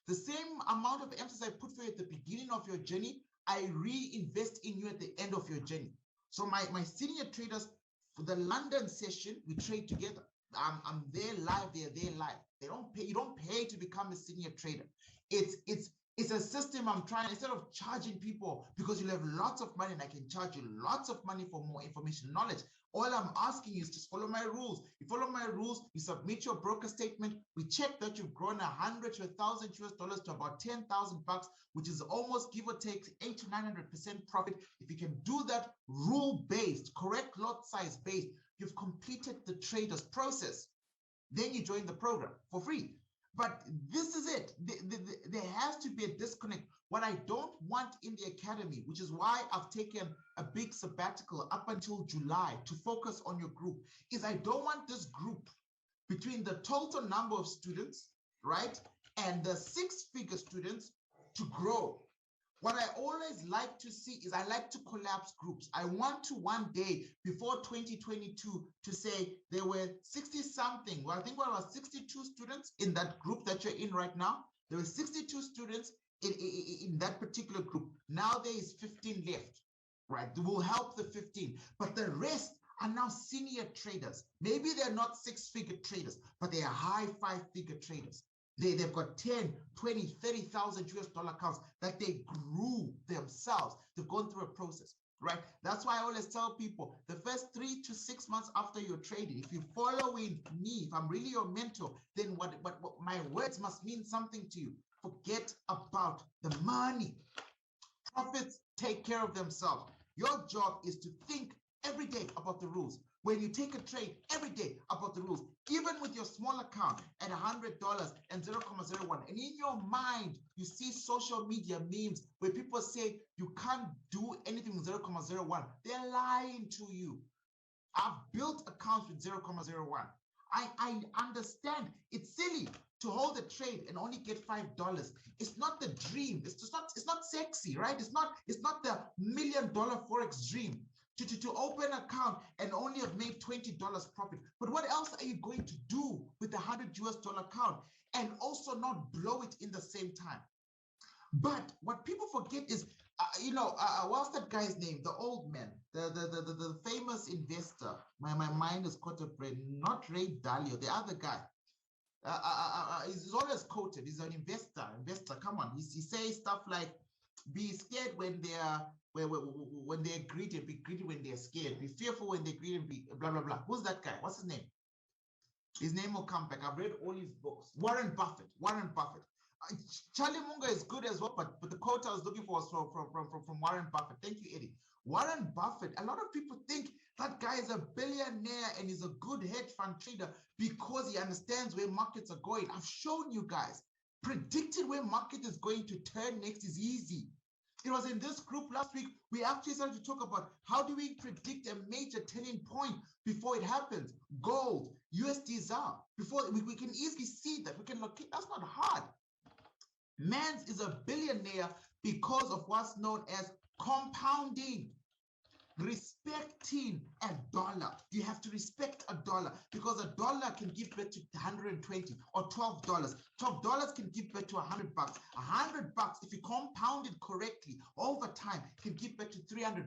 The same amount of emphasis I put for you at the beginning of your journey, I reinvest in you at the end of your journey. So my senior traders, for the London session, we trade together. I'm there live, they're there live. They don't pay, you don't pay to become a senior trader. It's a system I'm trying, instead of charging people because you have lots of money and I can charge you lots of money for more information, knowledge. All I'm asking you is just follow my rules. You follow my rules, you submit your broker statement. We check that you've grown 100 to 1,000 US dollars to about 10,000 bucks, which is almost give or take 800 to 900% profit. If you can do that rule-based, correct lot size based, you've completed the trader's process. Then you join the program for free. But this is it. There has to be a disconnect. What I don't want in the academy, which is why I've taken a big sabbatical up until July to focus on your group, is I don't want this group, between the total number of students, right, and the six-figure students, to grow. What I always like to see is I like to collapse groups. I want to one day before 2022 to say there were 60 something. Well, I think there were 62 students in that group that you're in right now. There were 62 students in that particular group. Now there is 15 left, right? We'll help the 15, but the rest are now senior traders. Maybe they're not six-figure traders, but they are high five-figure traders. They've got 10, 20, 30,000 US dollar accounts that they grew themselves. They've gone through a process, right? That's why I always tell people the first 3 to 6 months after you're trading, if you're following me, if I'm really your mentor, then what my words must mean something to you. Forget about the money. Profits take care of themselves. Your job is to think every day about the rules. When you take a trade every day about the rules, even with your small account at $100 and 0.01, and in your mind, you see social media memes where people say you can't do anything with 0.01. They're lying to you. I've built accounts with 0.01. I understand it's silly to hold a trade and only get $5. It's not the dream. It's not sexy, right? It's not the $1 million Forex dream. To open an account and only have made $20 profit. But what else are you going to do with the $100 US account and also not blow it in the same time? But what people forget is, what's that guy's name? The old man, the famous investor. My mind is caught up, not Ray Dalio, the other guy. He's always quoted. He's an investor. Come on. He says stuff like, be scared when they're greedy, be greedy when they're scared, be fearful when they're greedy, and be blah blah blah. Who's that guy? What's his name? His name will come back. I've read all his books. Warren Buffett. Charlie Munger is good as well, but the quote I was looking for was from Warren Buffett. Thank you, Eddie. Warren Buffett. A lot of people think that guy is a billionaire and he's a good hedge fund trader because he understands where markets are going. I've shown you guys. Predicting where market is going to turn next is easy. It was in this group last week, we actually started to talk about how do we predict a major turning point before it happens. Gold, USD ZAR, before we can easily see that. We can locate, that's not hard. Mans is a billionaire because of what's known as compounding. respecting a dollar. You have to respect a dollar, because a dollar can give birth to 120 or $12. $12 can give birth to $100. $100, if you compound it correctly over time, can give birth to $300,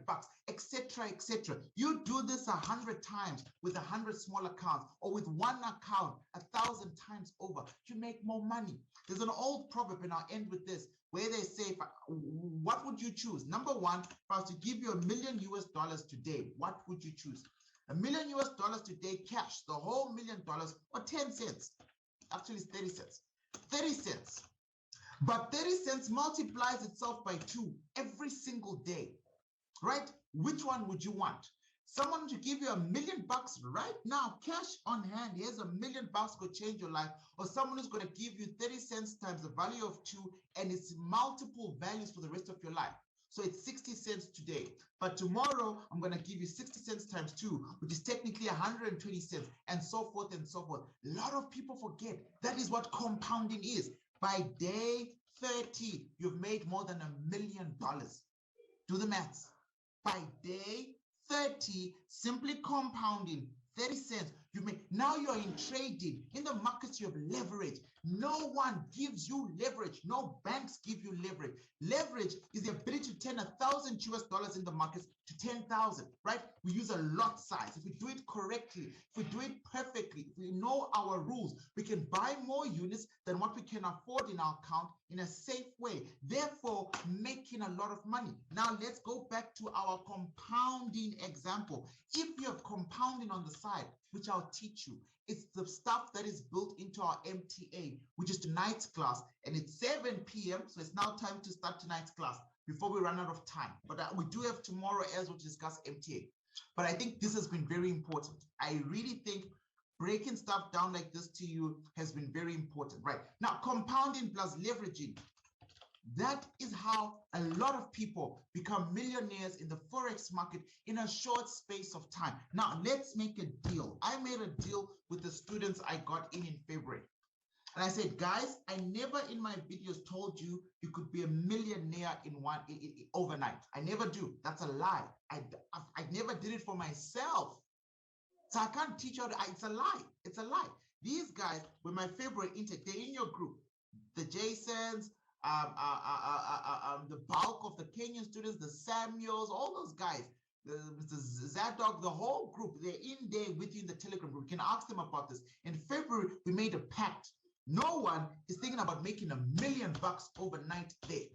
etc., etc. You do this 100 times with 100 small accounts, or with one account 1,000 times over, you make more money. There's an old proverb, and I'll end with this, where they say, what would you choose? Number one, if I was to give you $1 million today, what would you choose? $1 million today, cash, the whole $1 million, or 10 cents? Actually, it's 30 cents. 30 cents. But 30 cents multiplies itself by 2 every single day, right? Which one would you want? Someone to give you $1 million right now, cash on hand, here's $1 million, could change your life, or someone who's going to give you 30 cents times the value of 2, and it's multiple values for the rest of your life. So it's 60 cents today, but tomorrow I'm going to give you 60 cents times 2, which is technically 120 cents, and so forth and so forth. A lot of people forget that is what compounding is. By day 30, you've made more than $1 million. Do the maths. By day 30, simply compounding 30 cents, you make. Now you're in trading. In the markets, you have leverage. No one gives you leverage. No banks give you leverage. Leverage is the ability to turn $1,000 in the markets to 10,000, right? We use a lot size. If we do it correctly, if we do it perfectly, if we know our rules, we can buy more units than what we can afford in our account in a safe way, therefore making a lot of money. Now let's go back to our compounding example. If you have compounding on the side, which I'll teach you, it's the stuff that is built into our MTA, which is tonight's class, and it's 7 p.m. So it's now time to start tonight's class before we run out of time. But we do have tomorrow as well to discuss MTA. But I think this has been very important. I really think breaking stuff down like this to you has been very important, right? Now, compounding plus leveraging, that is how a lot of people become millionaires in the Forex market in a short space of time. Now, let's make a deal. I made a deal with the students I got in February. And I said, guys, I never in my videos told you you could be a millionaire in overnight. I never do. That's a lie. I never did it for myself. So I can't teach you how to, it's a lie. It's a lie. These guys were my favorite intake. They're in your group. The Jasons, the bulk of the Kenyan students, the Samuels, all those guys, Mr. Zadok, the whole group, they're in there with you in the Telegram group. You can ask them about this. In February, we made a pact. No one is thinking about making $1 million overnight there.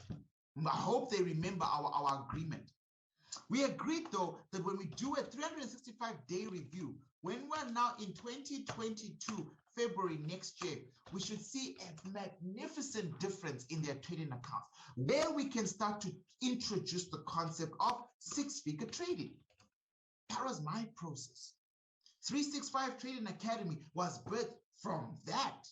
I hope they remember our agreement. We agreed, though, that when we do a 365-day review, when we're now in 2022, February next year, we should see a magnificent difference in their trading accounts, where we can start to introduce the concept of six-figure trading. That was my process. 365 Trading Academy was birthed from that.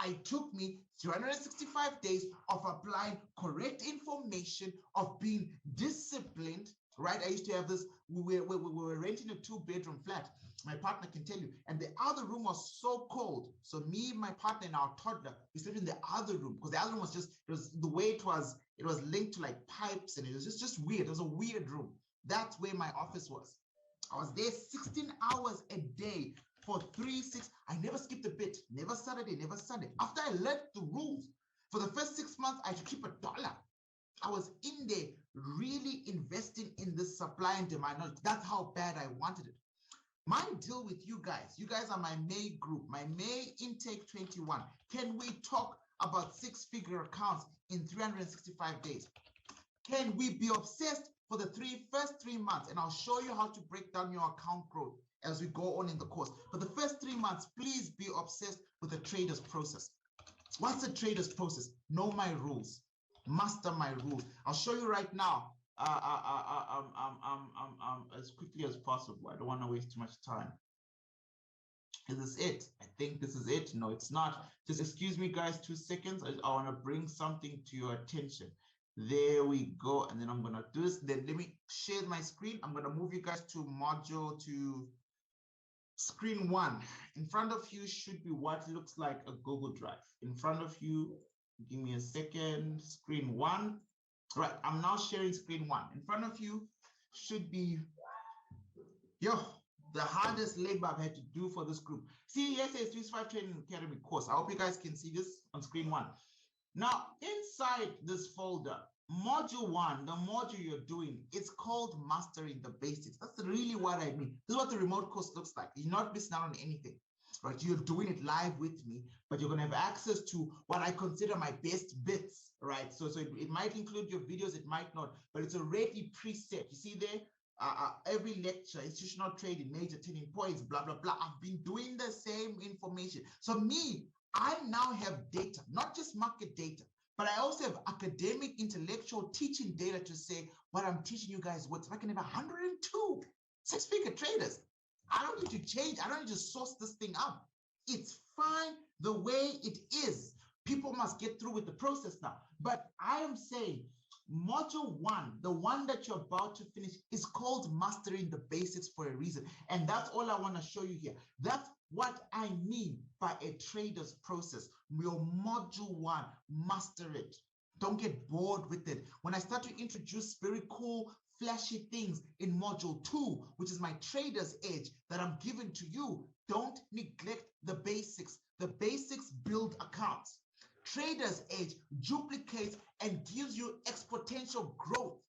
It took me 365 days of applying correct information, of being disciplined, right? I used to have this, we were renting a 2-bedroom flat. My partner can tell you, and the other room was so cold. So me, my partner, and our toddler, we slept in the other room, because the other room was just, it was the way it was linked to like pipes, and it was just weird. It was a weird room. That's where my office was. I was there 16 hours a day for 3-6. I never skipped a bit, never Saturday, never Sunday. After I learned the rules, for the first 6 months, I had to keep $1. I was in there really investing in this supply and demand knowledge. That's how bad I wanted it. My deal with you guys are my May group, my May intake 21. Can we talk about six-figure accounts in 365 days? Can we be obsessed for the first 3 months? And I'll show you how to break down your account growth as we go on in the course. For the first 3 months, please be obsessed with the trader's process. What's the trader's process? Know my rules. Master my rules. I'll show you right now as quickly as possible. I don't want to waste too much time. Is this it? I think this is it. No, it's not. Just excuse me, guys, 2 seconds. I want to bring something to your attention. There we go. And then I'm going to do this. Then let me share my screen. I'm going to move you guys to screen 1. In front of you should be what looks like a Google Drive. In front of you, give me a second, screen 1. Right, I'm now sharing screen 1. In front of you should be, yo, the hardest labor I've had to do for this group. See, yes, it's 365 Training Academy course. I hope you guys can see this on screen one. Now, inside this folder, module one, the module you're doing, it's called Mastering the Basics. That's really what I mean. This is what the remote course looks like. You're not missing out on anything, right? You're doing it live with me, but you're going to have access to what I consider my best bits, right? So it might include your videos, it might not, but it's already preset. You see there? Every lecture, institutional trading, major turning points, blah, blah, blah. I've been doing the same information. So I now have data, not just market data, but I also have academic, intellectual teaching data to say what I'm teaching you guys works. If I can have 102 six-figure traders, I don't need to change. I don't need to source this thing up. It's fine the way it is. People must get through with the process now. But I am saying module one, the one that you're about to finish, is called Mastering the Basics for a reason. And that's all I want to show you here. That's what I mean by a trader's process. Your module one, master it. Don't get bored with it. When I start to introduce very cool, flashy things in module two, which is my trader's edge that I'm giving to you, don't neglect the basics. The basics build accounts. Trader's edge duplicates and gives you exponential growth.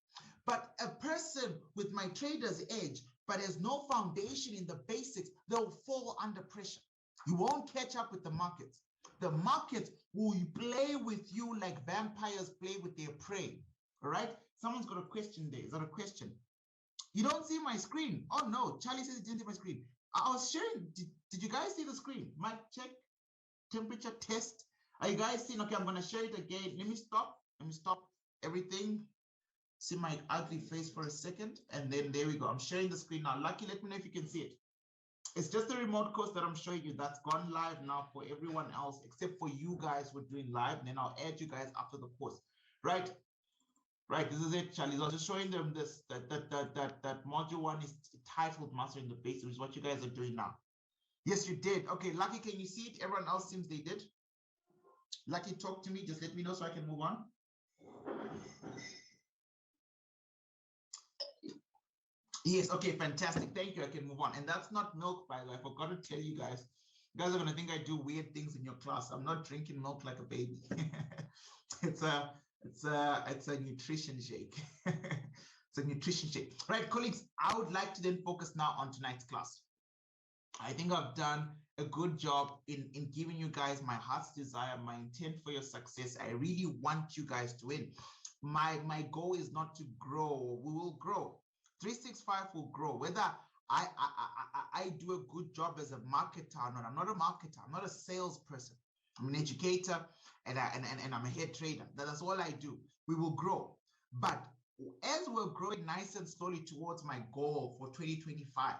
But a person with my trader's edge but has no foundation in the basics, they'll fall under pressure. You won't catch up with the markets. The markets will play with you like vampires play with their prey. All right? Someone's got a question there. Is that a question? You don't see my screen. Oh no, Charlie says he didn't see my screen. I was sharing. Did you guys see the screen? Mic check, temperature test. Are you guys seeing? Okay, I'm going to share it again. Let me stop everything. See my ugly face for a second. And then there we go. I'm sharing the screen now. Lucky, let me know if you can see it. It's just a remote course that I'm showing you that's gone live now for everyone else, except for you guys who are doing live. And then I'll add you guys after the course. Right? Right, this is it, Charlie. I was just showing them this, that module one is titled Mastering the Basics, which is what you guys are doing now. Yes, you did. Okay, Lucky, can you see it? Everyone else seems they did. Lucky, talk to me. Just let me know so I can move on. Yes, okay, fantastic. Thank you. I can move on. And that's not milk, by the way. I forgot to tell you guys. You guys are going to think I do weird things in your class. I'm not drinking milk like a baby. It's a nutrition shake. It's a nutrition shake. Right, colleagues, I would like to then focus now on tonight's class. I think I've done a good job in giving you guys my heart's desire, my intent for your success. I really want you guys to win. My goal is not to grow. We will grow. 365 will grow. Whether I do a good job as a marketer or not. I'm not a marketer. I'm not a salesperson. I'm an educator and I'm a head trader. That's all I do. We will grow. But as we're growing nice and slowly towards my goal for 2025,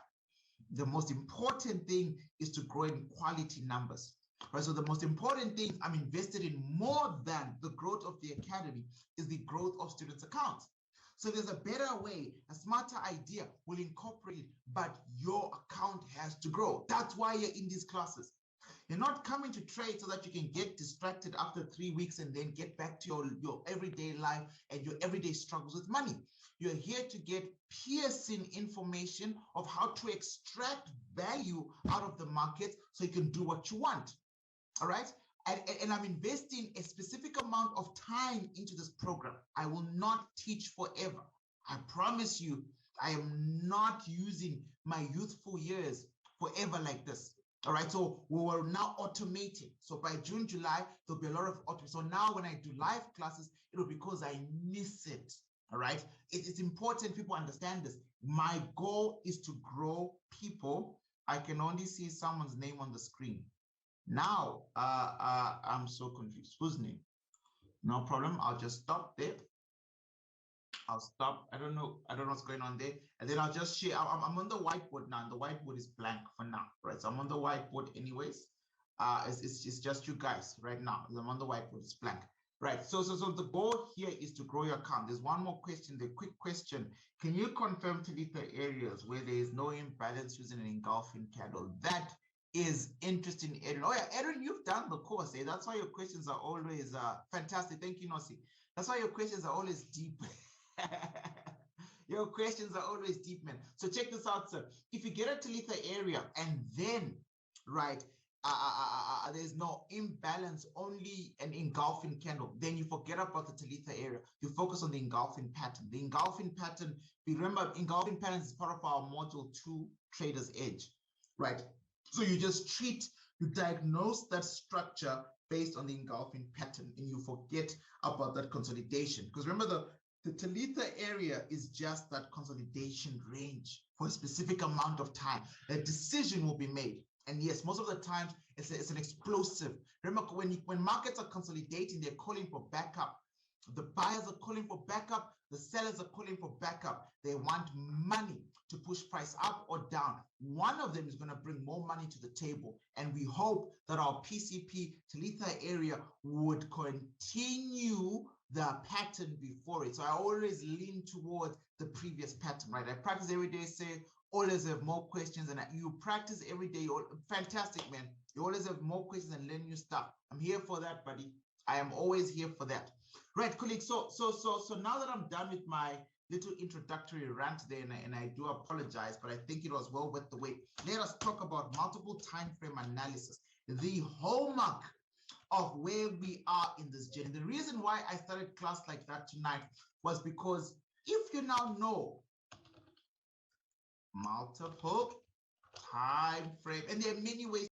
the most important thing is to grow in quality numbers. Right? So the most important thing I'm invested in more than the growth of the academy is the growth of students' accounts. So there's a better way, a smarter idea will incorporate it, but your account has to grow. That's why you're in these classes. You're not coming to trade so that you can get distracted after 3 weeks and then get back to your everyday life and your everyday struggles with money. You're here to get piercing information of how to extract value out of the market so you can do what you want. All right? And I'm investing a specific amount of time into this program. I will not teach forever. I promise you, I am not using my youthful years forever like this. All right, so we will now automate it. So by June, July, there'll be a lot of automation. So now when I do live classes, it'll be because I miss it. All right, it's important people understand this. My goal is to grow people. I can only see someone's name on the screen. Now, I'm so confused. Whose name? No problem. I'll just stop there. I'll stop. I don't know what's going on there. And then I'll just share. I'm on the whiteboard now. And the whiteboard is blank for now, right? So I'm on the whiteboard anyways. It's just you guys right now. I'm on the whiteboard. It's blank, right? So the goal here is to grow your account. There's one more question. The quick question: can you confirm to lead the areas where there is no imbalance using an engulfing candle? That is interesting, Edwin. Oh yeah, Edwin, you've done the course. Eh? That's why your questions are always fantastic. Thank you, Nossi. That's why your questions are always deep. Your questions are always deep, man. So check this out, sir. If you get a Talitha area and then, right, there's no imbalance, only an engulfing candle, then you forget about the Talitha area. You focus on the engulfing pattern. The engulfing pattern, remember, engulfing patterns is part of our module 2, Trader's Edge, right? So you just you diagnose that structure based on the engulfing pattern, and you forget about that consolidation. Because remember, the Talitha area is just that consolidation range for a specific amount of time. A decision will be made. And yes, most of the times it's an explosive. Remember, when markets are consolidating, they're calling for backup. The buyers are calling for backup. The sellers are calling for backup. They want money to push price up or down. One of them is going to bring more money to the table. And we hope that our PCP Talitha area would continue the pattern before it. So I always lean towards the previous pattern, right? I practice every day, say, always have more questions, and you practice every day. Fantastic, man. You always have more questions and learn new stuff. I'm here for that, buddy. I am always here for that. Right, colleagues. So now that I'm done with my little introductory rant there, and I do apologize, but I think it was well worth the wait. Let us talk about multiple time frame analysis, the hallmark of where we are in this journey. The reason why I started class like that tonight was because if you now know multiple time frame, and there are many ways